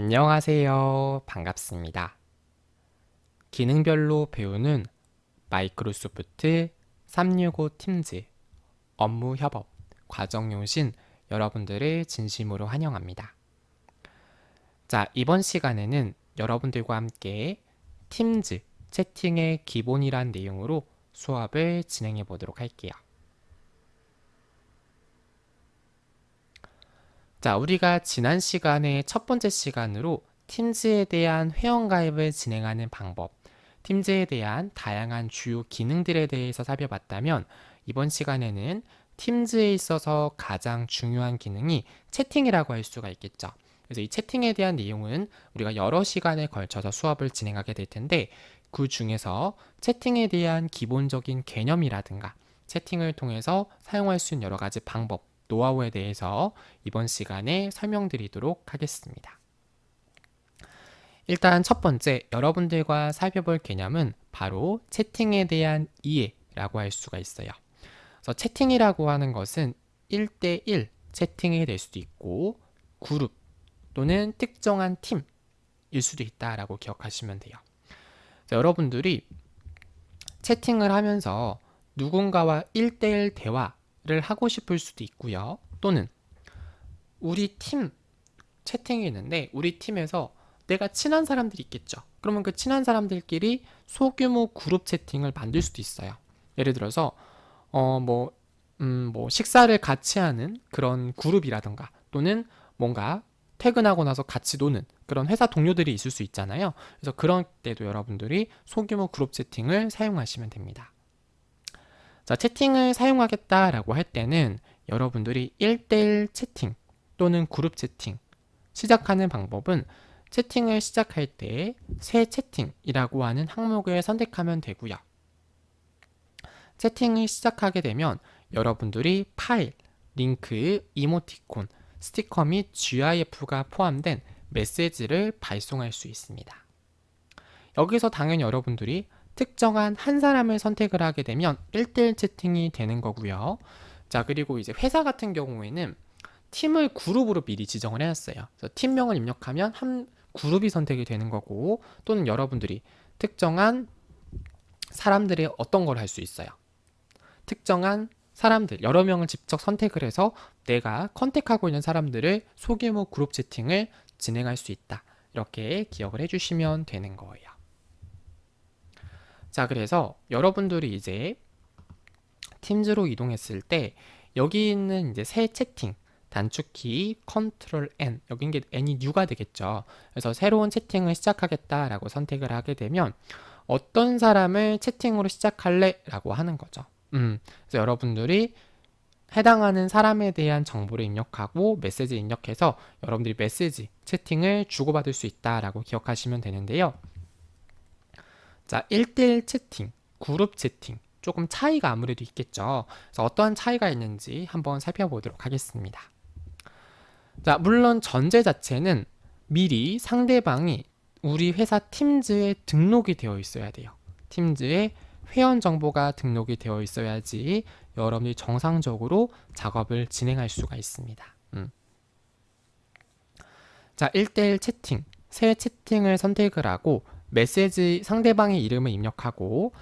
안녕하세요. 반갑습니다. 기능별로 배우는 마이크로소프트 365 팀즈 업무 협업 과정에 오신 여러분들을 진심으로 환영합니다. 자, 이번 시간에는 여러분들과 함께 팀즈 채팅의 기본이란 내용으로 수업을 진행해 보도록 할게요. 자, 우리가 지난 시간에 첫 번째 시간으로 팀즈에 대한 회원가입을 진행하는 방법, 팀즈에 대한 다양한 주요 기능들에 대해서 살펴봤다면 이번 시간에는 팀즈에 있어서 가장 중요한 기능이 채팅이라고 할 수가 있겠죠. 그래서 이 채팅에 대한 내용은 우리가 여러 시간에 걸쳐서 수업을 진행하게 될 텐데 그 중에서 채팅에 대한 기본적인 개념이라든가 채팅을 통해서 사용할 수 있는 여러 가지 방법, 노하우에 대해서 이번 시간에 설명드리도록 하겠습니다. 일단 첫 번째 여러분들과 살펴볼 개념은 바로 채팅에 대한 이해라고 할 수가 있어요. 그래서 채팅이라고 하는 것은 1대1 채팅이 될 수도 있고 그룹 또는 특정한 팀일 수도 있다라고 기억하시면 돼요. 여러분들이 채팅을 하면서 누군가와 1대1 대화를 하고 싶을 수도 있고요. 또는 우리 팀 채팅이 있는데 우리 팀에서 내가 친한 사람들이 있겠죠. 그러면 그 친한 사람들끼리 소규모 그룹 채팅을 만들 수도 있어요. 예를 들어서 식사를 같이 하는 그런 그룹이라던가 또는 뭔가 퇴근하고 나서 같이 노는 그런 회사 동료들이 있을 수 있잖아요. 그래서 그런 때도 여러분들이 소규모 그룹 채팅을 사용하시면 됩니다. 자, 채팅을 사용하겠다라고 할 때는 여러분들이 1대1 채팅 또는 그룹 채팅 시작하는 방법은 채팅을 시작할 때 새 채팅이라고 하는 항목을 선택하면 되고요. 채팅을 시작하게 되면 여러분들이 파일, 링크, 이모티콘, 스티커 및 GIF가 포함된 메시지를 발송할 수 있습니다. 여기서 당연히 여러분들이 특정한 한 사람을 선택을 하게 되면 1대1 채팅이 되는 거고요. 자, 그리고 이제 회사 같은 경우에는 팀을 그룹으로 미리 지정을 해놨어요. 그래서 팀명을 입력하면 한 그룹이 선택이 되는 거고 또는 여러분들이 특정한 사람들의 어떤 걸 할 수 있어요. 특정한 사람들, 여러 명을 직접 선택을 해서 내가 컨택하고 있는 사람들을 소규모 그룹 채팅을 진행할 수 있다. 이렇게 기억을 해주시면 되는 거예요. 자, 그래서 여러분들이 이제 팀즈로 이동했을 때 여기 있는 이제 새 채팅 단축키 컨트롤 N 여기 게 N이 New가 되겠죠. 그래서 새로운 채팅을 시작하겠다라고 선택을 하게 되면 어떤 사람을 채팅으로 시작할래? 라고 하는 거죠. 그래서 여러분들이 해당하는 사람에 대한 정보를 입력하고 메시지 입력해서 여러분들이 메시지 채팅을 주고받을 수 있다라고 기억하시면 되는데요. 자, 1대1 채팅, 그룹 채팅 조금 차이가 아무래도 있겠죠. 그래서 어떠한 차이가 있는지 한번 살펴보도록 하겠습니다. 자, 물론 전제 자체는 미리 상대방이 우리 회사 팀즈에 등록이 되어 있어야 돼요. 팀즈에 회원 정보가 등록이 되어 있어야지 여러분이 정상적으로 작업을 진행할 수가 있습니다. 자, 1대1 채팅, 새 채팅을 선택을 하고 메시지 상대방의 이름을 입력하고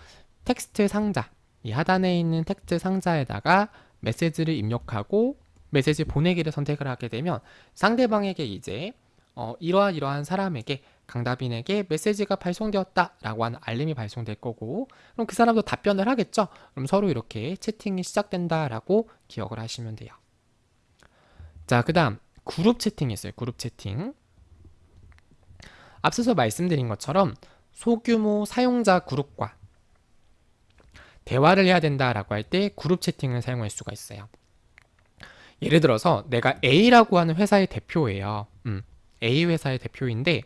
텍스트 상자, 이 하단에 있는 텍스트 상자에다가 메시지를 입력하고 메시지 보내기를 선택을 하게 되면 상대방에게 이제 이러한 사람에게 강다빈에게 메시지가 발송되었다 라고 하는 알림이 발송될 거고 그럼 그 사람도 답변을 하겠죠. 그럼 서로 이렇게 채팅이 시작된다 라고 기억을 하시면 돼요. 자, 그 다음 그룹 채팅이 있어요. 그룹 채팅. 앞서서 말씀드린 것처럼 소규모 사용자 그룹과 대화를 해야 된다라고 할 때 그룹 채팅을 사용할 수가 있어요. 예를 들어서 내가 A라고 하는 회사의 대표예요. A 회사의 대표인데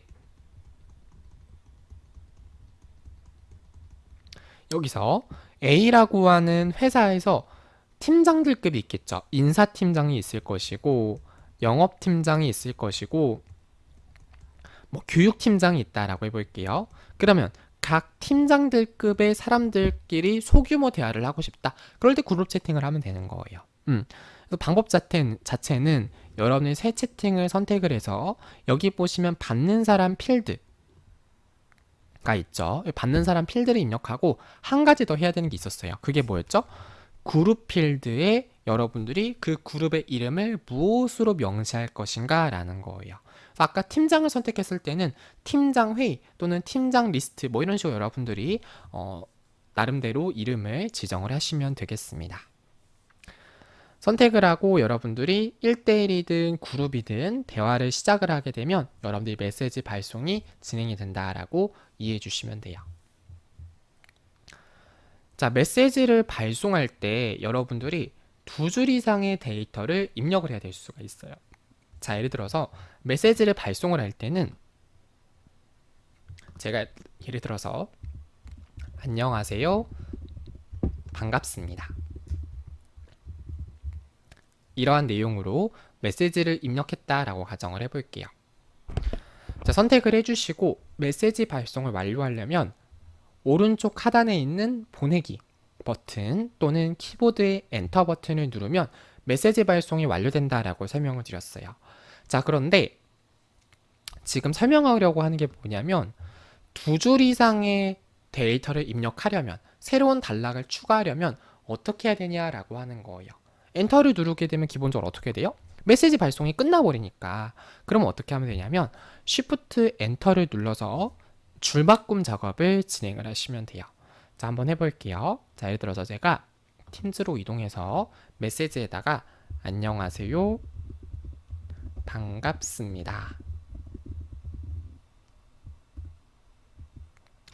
여기서 A라고 하는 회사에서 팀장들급이 있겠죠. 인사팀장이 있을 것이고 영업팀장이 있을 것이고 뭐 교육팀장이 있다라고 해볼게요. 그러면 각 팀장들급의 사람들끼리 소규모 대화를 하고 싶다. 그럴 때 그룹 채팅을 하면 되는 거예요. 그래서 방법 자체는 여러분이 새 채팅을 선택을 해서 여기 보시면 받는 사람 필드가 있죠. 받는 사람 필드를 입력하고 한 가지 더 해야 되는 게 있었어요. 그게 뭐였죠? 그룹 필드에 여러분들이 그 그룹의 이름을 무엇으로 명시할 것인가 라는 거예요. 아까 팀장을 선택했을 때는 팀장 회의 또는 팀장 리스트 뭐 이런 식으로 여러분들이 나름대로 이름을 지정을 하시면 되겠습니다. 선택을 하고 여러분들이 1대1이든 그룹이든 대화를 시작을 하게 되면 여러분들이 메시지 발송이 진행이 된다라고 이해해 주시면 돼요. 자, 메시지를 발송할 때 여러분들이 2줄 이상의 데이터를 입력을 해야 될 수가 있어요. 자, 예를 들어서 메시지를 발송을 할 때는 제가 예를 들어서 안녕하세요, 반갑습니다. 이러한 내용으로 메시지를 입력했다라고 가정을 해볼게요. 자, 선택을 해주시고 메시지 발송을 완료하려면 오른쪽 하단에 있는 보내기 버튼 또는 키보드의 엔터 버튼을 누르면 메시지 발송이 완료된다라고 설명을 드렸어요. 자, 그런데 지금 설명하려고 하는 게 뭐냐면 2줄 이상의 데이터를 입력하려면 새로운 단락을 추가하려면 어떻게 해야 되냐라고 하는 거예요. 엔터를 누르게 되면 기본적으로 어떻게 돼요? 메시지 발송이 끝나버리니까 그러면 어떻게 하면 되냐면 Shift 엔터를 눌러서 줄바꿈 작업을 진행을 하시면 돼요. 자, 한번 해볼게요. 자, 예를 들어서 제가 팀즈로 이동해서 메시지에다가 안녕하세요, 반갑습니다.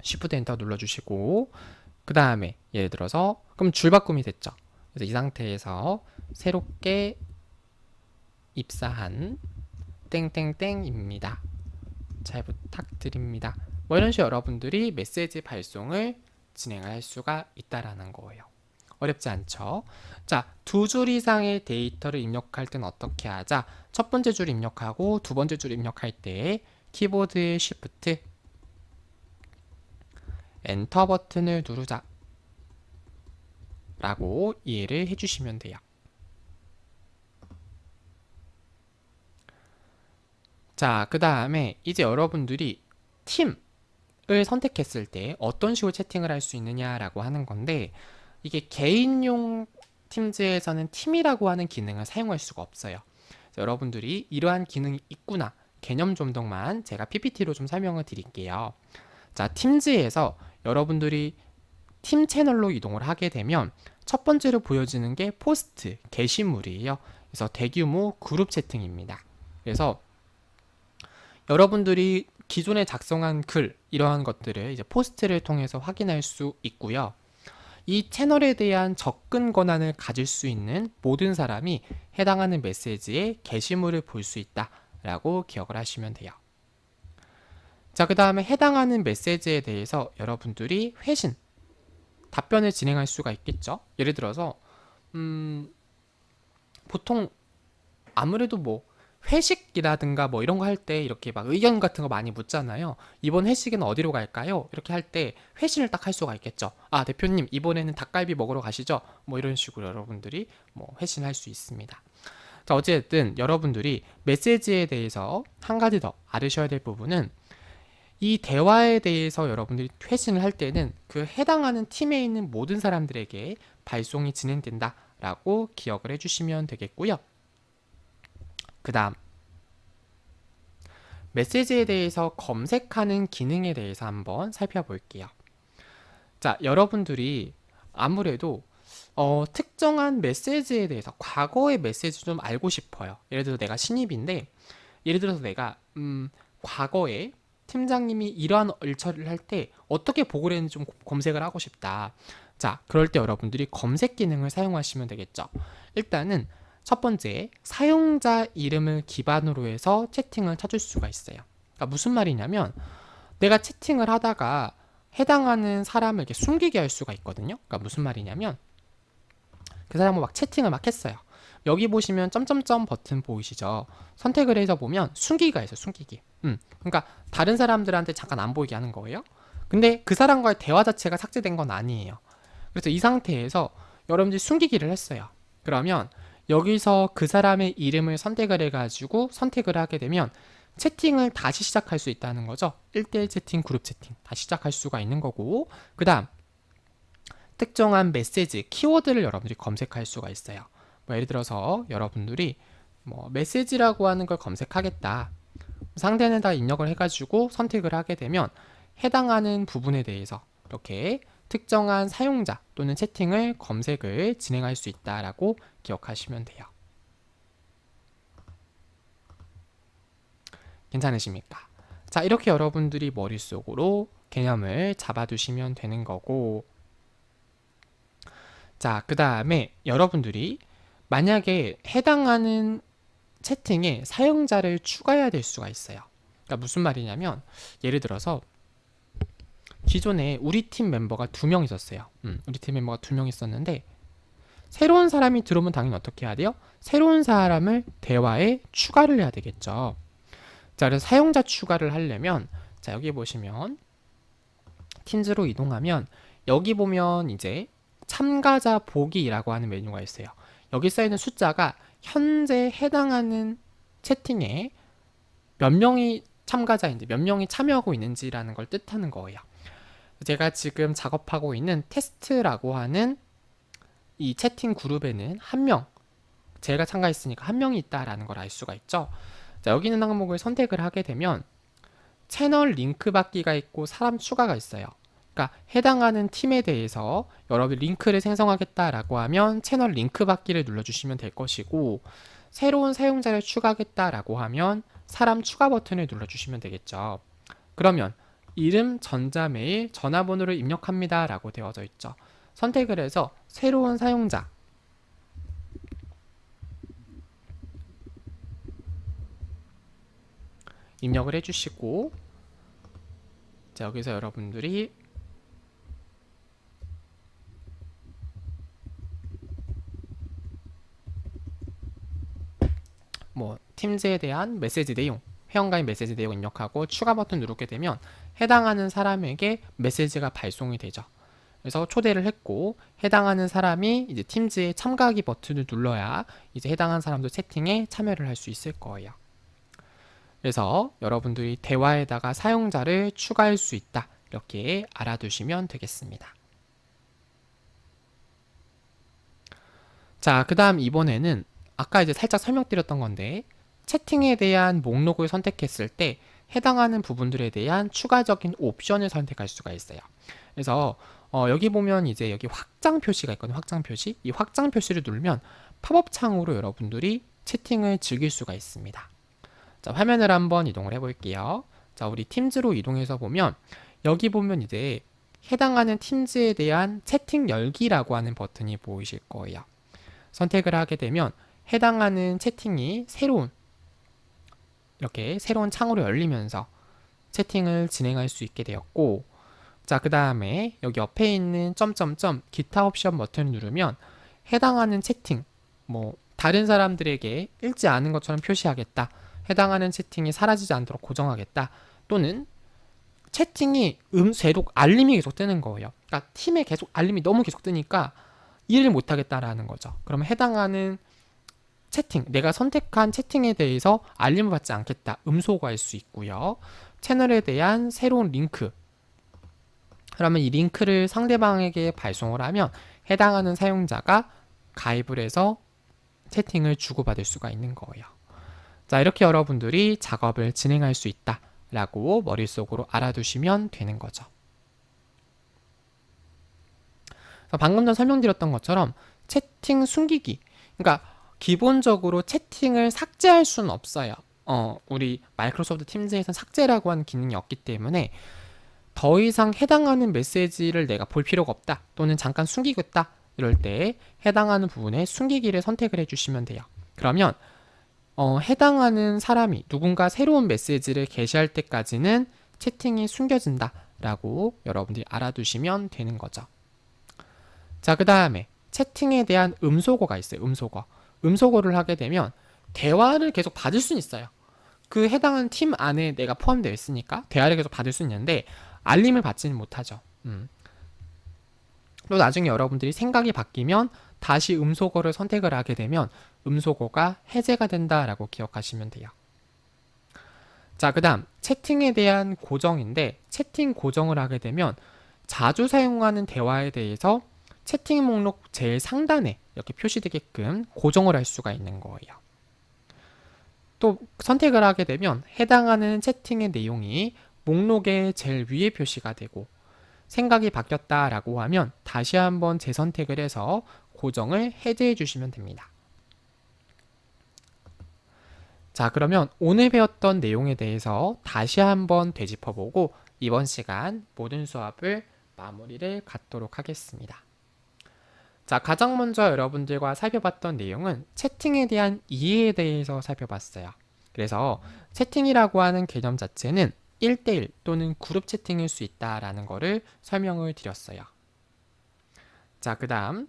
Shift 엔터 눌러주시고 그 다음에 예를 들어서 그럼 줄바꿈이 됐죠. 그래서 이 상태에서 새롭게 입사한 땡땡땡입니다. 잘 부탁드립니다. 뭐 이런 식으로 여러분들이 메시지 발송을 진행할 수가 있다라는 거예요. 어렵지 않죠? 자, 2줄 이상의 데이터를 입력할 때는 어떻게 하자? 첫 번째 줄 입력하고 두 번째 줄 입력할 때 키보드의 Shift 엔터 버튼을 누르자 라고 이해를 해주시면 돼요. 자, 그 다음에 이제 여러분들이 팀을 선택했을 때 어떤 식으로 채팅을 할 수 있느냐라고 하는 건데 이게 개인용 팀즈에서는 팀이라고 하는 기능을 사용할 수가 없어요. 여러분들이 이러한 기능이 있구나 개념 정도만 제가 PPT로 좀 설명을 드릴게요. 자, 팀즈에서 여러분들이 팀 채널로 이동을 하게 되면 첫 번째로 보여지는 게 포스트, 게시물이에요. 그래서 대규모 그룹 채팅입니다. 그래서 여러분들이 기존에 작성한 글 이러한 것들을 이제 포스트를 통해서 확인할 수 있고요. 이 채널에 대한 접근 권한을 가질 수 있는 모든 사람이 해당하는 메시지의 게시물을 볼 수 있다라고 기억을 하시면 돼요. 자, 그 다음에 해당하는 메시지에 대해서 여러분들이 회신, 답변을 진행할 수가 있겠죠. 예를 들어서 보통 아무래도 뭐 회식이라든가 뭐 이런 거 할 때 이렇게 막 의견 같은 거 많이 묻잖아요. 이번 회식은 어디로 갈까요? 이렇게 할 때 회신을 딱 할 수가 있겠죠. 아, 대표님 이번에는 닭갈비 먹으러 가시죠? 뭐 이런 식으로 여러분들이 뭐 회신할 수 있습니다. 자, 어쨌든 여러분들이 메시지에 대해서 한 가지 더 알으셔야 될 부분은 이 대화에 대해서 여러분들이 회신을 할 때는 그 해당하는 팀에 있는 모든 사람들에게 발송이 진행된다라고 기억을 해주시면 되겠고요. 그 다음 메시지에 대해서 검색하는 기능에 대해서 한번 살펴볼게요. 자, 여러분들이 아무래도 특정한 메시지에 대해서 과거의 메시지 좀 알고 싶어요. 예를 들어서 내가 신입인데 예를 들어서 내가 과거에 팀장님이 이러한 일처리를 할 때 어떻게 보고를 했는지 좀 검색을 하고 싶다. 자, 그럴 때 여러분들이 검색 기능을 사용하시면 되겠죠. 일단은 첫 번째, 사용자 이름을 기반으로 해서 채팅을 찾을 수가 있어요. 그러니까 무슨 말이냐면 내가 채팅을 하다가 해당하는 사람을 이렇게 숨기게 할 수가 있거든요. 그러니까 무슨 말이냐면 그 사람은 막 채팅을 막 했어요. 여기 보시면 점점점 버튼 보이시죠? 선택을 해서 보면 숨기기가 있어요. 숨기기. 그러니까 다른 사람들한테 잠깐 안 보이게 하는 거예요. 근데 그 사람과의 대화 자체가 삭제된 건 아니에요. 그래서 이 상태에서 여러분들이 숨기기를 했어요. 그러면 여기서 그 사람의 이름을 선택을 해가지고 선택을 하게 되면 채팅을 다시 시작할 수 있다는 거죠. 1대1 채팅, 그룹 채팅 다시 시작할 수가 있는 거고, 그 다음 특정한 메시지, 키워드를 여러분들이 검색할 수가 있어요. 뭐 예를 들어서 여러분들이 뭐 메시지라고 하는 걸 검색하겠다. 상대에다 입력을 해가지고 선택을 하게 되면 해당하는 부분에 대해서 이렇게 특정한 사용자 또는 채팅을 검색을 진행할 수 있다라고 기억하시면 돼요. 괜찮으십니까? 자, 이렇게 여러분들이 머릿속으로 개념을 잡아두시면 되는 거고, 자, 그 다음에 여러분들이 만약에 해당하는 채팅에 사용자를 추가해야 될 수가 있어요. 그러니까 무슨 말이냐면, 예를 들어서 기존에 우리 팀 멤버가 2명 있었어요. 우리 팀 멤버가 2명 있었는데, 새로운 사람이 들어오면 당연히 어떻게 해야 돼요? 새로운 사람을 대화에 추가를 해야 되겠죠. 자, 그래서 사용자 추가를 하려면, 자, 여기 보시면 팀즈로 이동하면 여기 보면 이제 참가자 보기라고 하는 메뉴가 있어요. 여기 써있는 숫자가 현재 해당하는 채팅에 몇 명이 참가자인지 몇 명이 참여하고 있는지라는 걸 뜻하는 거예요. 제가 지금 작업하고 있는 테스트라고 하는 이 채팅 그룹에는 한 명, 제가 참가했으니까 한 명이 있다라는 걸 알 수가 있죠. 자, 여기 있는 항목을 선택을 하게 되면 채널 링크 받기가 있고 사람 추가가 있어요. 그러니까 해당하는 팀에 대해서 여러분 링크를 생성하겠다라고 하면 채널 링크 받기를 눌러주시면 될 것이고, 새로운 사용자를 추가하겠다라고 하면 사람 추가 버튼을 눌러주시면 되겠죠. 그러면 이름, 전자메일, 전화번호를 입력합니다 라고 되어져 있죠. 선택을 해서 새로운 사용자 입력을 해주시고, 자, 여기서 여러분들이 뭐 팀즈에 대한 메시지 내용, 회원가입 메시지 내용 입력하고 추가 버튼 누르게 되면 해당하는 사람에게 메시지가 발송이 되죠. 그래서 초대를 했고 해당하는 사람이 이제 팀즈에 참가하기 버튼을 눌러야 이제 해당한 사람도 채팅에 참여를 할 수 있을 거예요. 그래서 여러분들이 대화에다가 사용자를 추가할 수 있다, 이렇게 알아두시면 되겠습니다. 자, 그 다음 이번에는 아까 이제 살짝 설명드렸던 건데, 채팅에 대한 목록을 선택했을 때 해당하는 부분들에 대한 추가적인 옵션을 선택할 수가 있어요. 그래서 여기 보면 이제 여기 확장 표시가 있거든요. 확장 표시. 이 확장 표시를 누르면 팝업 창으로 여러분들이 채팅을 즐길 수가 있습니다. 자, 화면을 한번 이동을 해볼게요. 자, 우리 팀즈로 이동해서 보면 여기 보면 이제 해당하는 팀즈에 대한 채팅 열기라고 하는 버튼이 보이실 거예요. 선택을 하게 되면 해당하는 채팅이 이렇게 새로운 창으로 열리면서 채팅을 진행할 수 있게 되었고, 자, 그 다음에 여기 옆에 있는 점점점 기타 옵션 버튼을 누르면 해당하는 채팅, 뭐 다른 사람들에게 읽지 않은 것처럼 표시하겠다, 해당하는 채팅이 사라지지 않도록 고정하겠다, 또는 채팅이 계속 알림이 계속 뜨는 거예요. 그러니까 팀에 계속 알림이 너무 계속 뜨니까 이해를 못하겠다라는 거죠. 그러면 해당하는 채팅, 내가 선택한 채팅에 대해서 알림을 받지 않겠다, 음소거할 수 있고요. 채널에 대한 새로운 링크, 그러면 이 링크를 상대방에게 발송을 하면 해당하는 사용자가 가입을 해서 채팅을 주고받을 수가 있는 거예요. 자, 이렇게 여러분들이 작업을 진행할 수 있다라고 머릿속으로 알아두시면 되는 거죠. 방금 전 설명드렸던 것처럼 채팅 숨기기, 그러니까 기본적으로 채팅을 삭제할 수는 없어요. 우리 마이크로소프트 팀즈에서는 삭제라고 하는 기능이 없기 때문에 더 이상 해당하는 메시지를 내가 볼 필요가 없다, 또는 잠깐 숨기겠다, 이럴 때 해당하는 부분에 숨기기를 선택을 해주시면 돼요. 그러면 해당하는 사람이 누군가 새로운 메시지를 게시할 때까지는 채팅이 숨겨진다 라고 여러분들이 알아두시면 되는 거죠. 자, 그 다음에 채팅에 대한 음소거가 있어요. 음소거를 하게 되면 대화를 계속 받을 수는 있어요. 그 해당하는 팀 안에 내가 포함되어 있으니까 대화를 계속 받을 수 있는데 알림을 받지는 못하죠. 또 나중에 여러분들이 생각이 바뀌면 다시 음소거를 선택을 하게 되면 음소거가 해제가 된다라고 기억하시면 돼요. 자, 그 다음 채팅에 대한 고정인데 채팅 고정을 하게 되면 자주 사용하는 대화에 대해서 채팅 목록 제일 상단에 이렇게 표시되게끔 고정을 할 수가 있는 거예요. 또 선택을 하게 되면 해당하는 채팅의 내용이 목록의 제일 위에 표시가 되고 생각이 바뀌었다라고 하면 다시 한번 재선택을 해서 고정을 해제해 주시면 됩니다. 자, 그러면 오늘 배웠던 내용에 대해서 다시 한번 되짚어보고 이번 시간 모든 수업을 마무리를 갖도록 하겠습니다. 자, 가장 먼저 여러분들과 살펴봤던 내용은 채팅에 대한 이해에 대해서 살펴봤어요. 그래서 채팅이라고 하는 개념 자체는 1대1 또는 그룹 채팅일 수 있다라는 것을 설명을 드렸어요. 자, 그 다음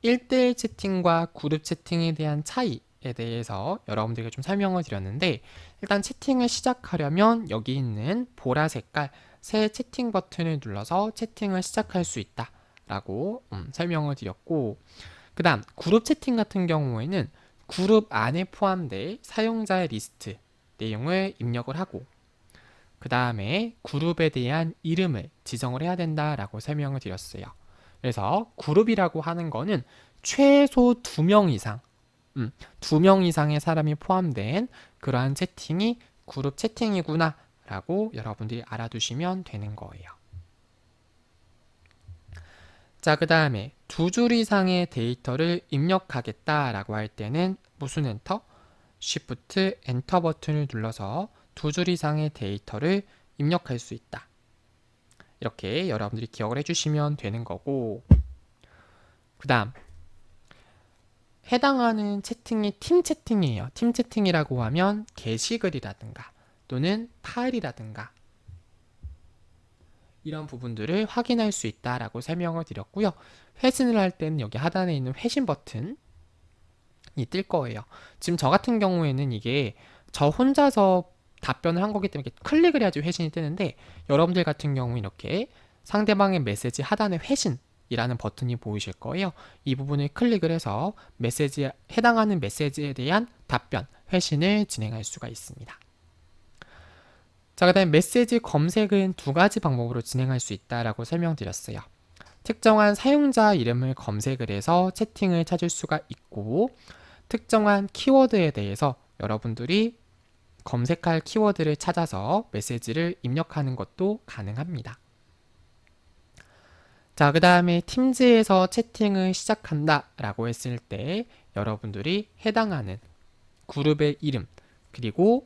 1대1 채팅과 그룹 채팅에 대한 차이에 대해서 여러분들에게 좀 설명을 드렸는데 일단 채팅을 시작하려면 여기 있는 보라 색깔 새 채팅 버튼을 눌러서 채팅을 시작할 수 있다 라고 설명을 드렸고 그 다음 그룹 채팅 같은 경우에는 그룹 안에 포함된 사용자의 리스트 내용을 입력을 하고 그 다음에 그룹에 대한 이름을 지정을 해야 된다라고 설명을 드렸어요. 그래서 그룹이라고 하는 거는 최소 2명 이상 2명 이상의 사람이 포함된 그러한 채팅이 그룹 채팅이구나 라고 여러분들이 알아두시면 되는 거예요. 자, 그 다음에 2줄 이상의 데이터를 입력하겠다라고 할 때는 무슨 엔터? Shift 엔터 버튼을 눌러서 2줄 이상의 데이터를 입력할 수 있다. 이렇게 여러분들이 기억을 해주시면 되는 거고 그 다음 해당하는 채팅이 팀 채팅이에요. 팀 채팅이라고 하면 게시글이라든가 또는 파일이라든가 이런 부분들을 확인할 수 있다라고 설명을 드렸고요. 회신을 할 때는 여기 하단에 있는 회신 버튼이 뜰 거예요. 지금 저 같은 경우에는 이게 저 혼자서 답변을 한 거기 때문에 이렇게 클릭을 해야지 회신이 뜨는데 여러분들 같은 경우 이렇게 상대방의 메시지 하단에 회신이라는 버튼이 보이실 거예요. 이 부분을 클릭을 해서 메시지에 해당하는 메시지에 대한 답변, 회신을 진행할 수가 있습니다. 자, 그 다음에 메시지 검색은 2가지 방법으로 진행할 수 있다라고 설명드렸어요. 특정한 사용자 이름을 검색을 해서 채팅을 찾을 수가 있고 특정한 키워드에 대해서 여러분들이 검색할 키워드를 찾아서 메시지를 입력하는 것도 가능합니다. 자, 그 다음에 팀즈에서 채팅을 시작한다 라고 했을 때 여러분들이 해당하는 그룹의 이름 그리고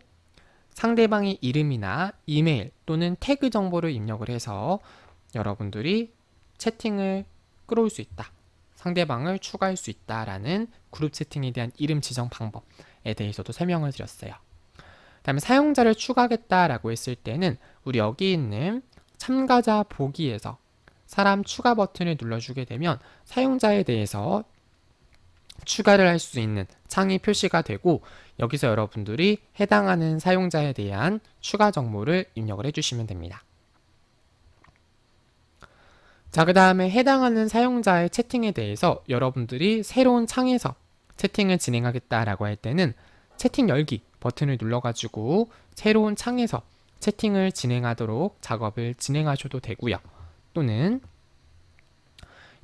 상대방의 이름이나 이메일 또는 태그 정보를 입력을 해서 여러분들이 채팅을 끌어올 수 있다. 상대방을 추가할 수 있다라는 그룹 채팅에 대한 이름 지정 방법에 대해서도 설명을 드렸어요. 그 다음에 사용자를 추가하겠다라고 했을 때는 우리 여기 있는 참가자 보기에서 사람 추가 버튼을 눌러주게 되면 사용자에 대해서 추가를 할 수 있는 창이 표시가 되고 여기서 여러분들이 해당하는 사용자에 대한 추가 정보를 입력을 해주시면 됩니다. 자, 그 다음에 해당하는 사용자의 채팅에 대해서 여러분들이 새로운 창에서 채팅을 진행하겠다라고 할 때는 채팅 열기 버튼을 눌러가지고 새로운 창에서 채팅을 진행하도록 작업을 진행하셔도 되고요. 또는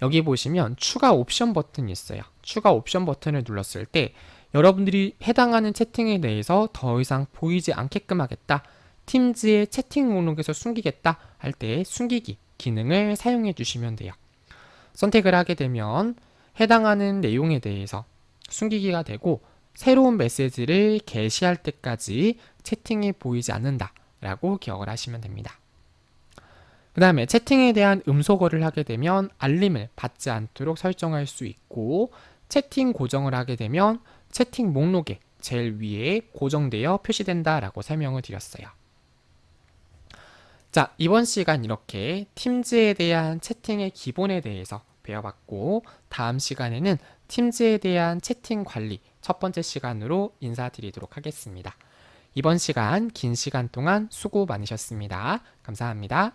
여기 보시면 추가 옵션 버튼이 있어요. 추가 옵션 버튼을 눌렀을 때 여러분들이 해당하는 채팅에 대해서 더 이상 보이지 않게끔 하겠다. 팀즈의 채팅 목록에서 숨기겠다 할 때 숨기기 기능을 사용해 주시면 돼요. 선택을 하게 되면 해당하는 내용에 대해서 숨기기가 되고 새로운 메시지를 게시할 때까지 채팅이 보이지 않는다 라고 기억을 하시면 됩니다. 그 다음에 채팅에 대한 음소거를 하게 되면 알림을 받지 않도록 설정할 수 있고 채팅 고정을 하게 되면 채팅 목록에 제일 위에 고정되어 표시된다 라고 설명을 드렸어요. 자, 이번 시간 이렇게 팀즈에 대한 채팅의 기본에 대해서 배워봤고 다음 시간에는 팀즈에 대한 채팅 관리 첫 번째 시간으로 인사드리도록 하겠습니다. 이번 시간 긴 시간 동안 수고 많으셨습니다. 감사합니다.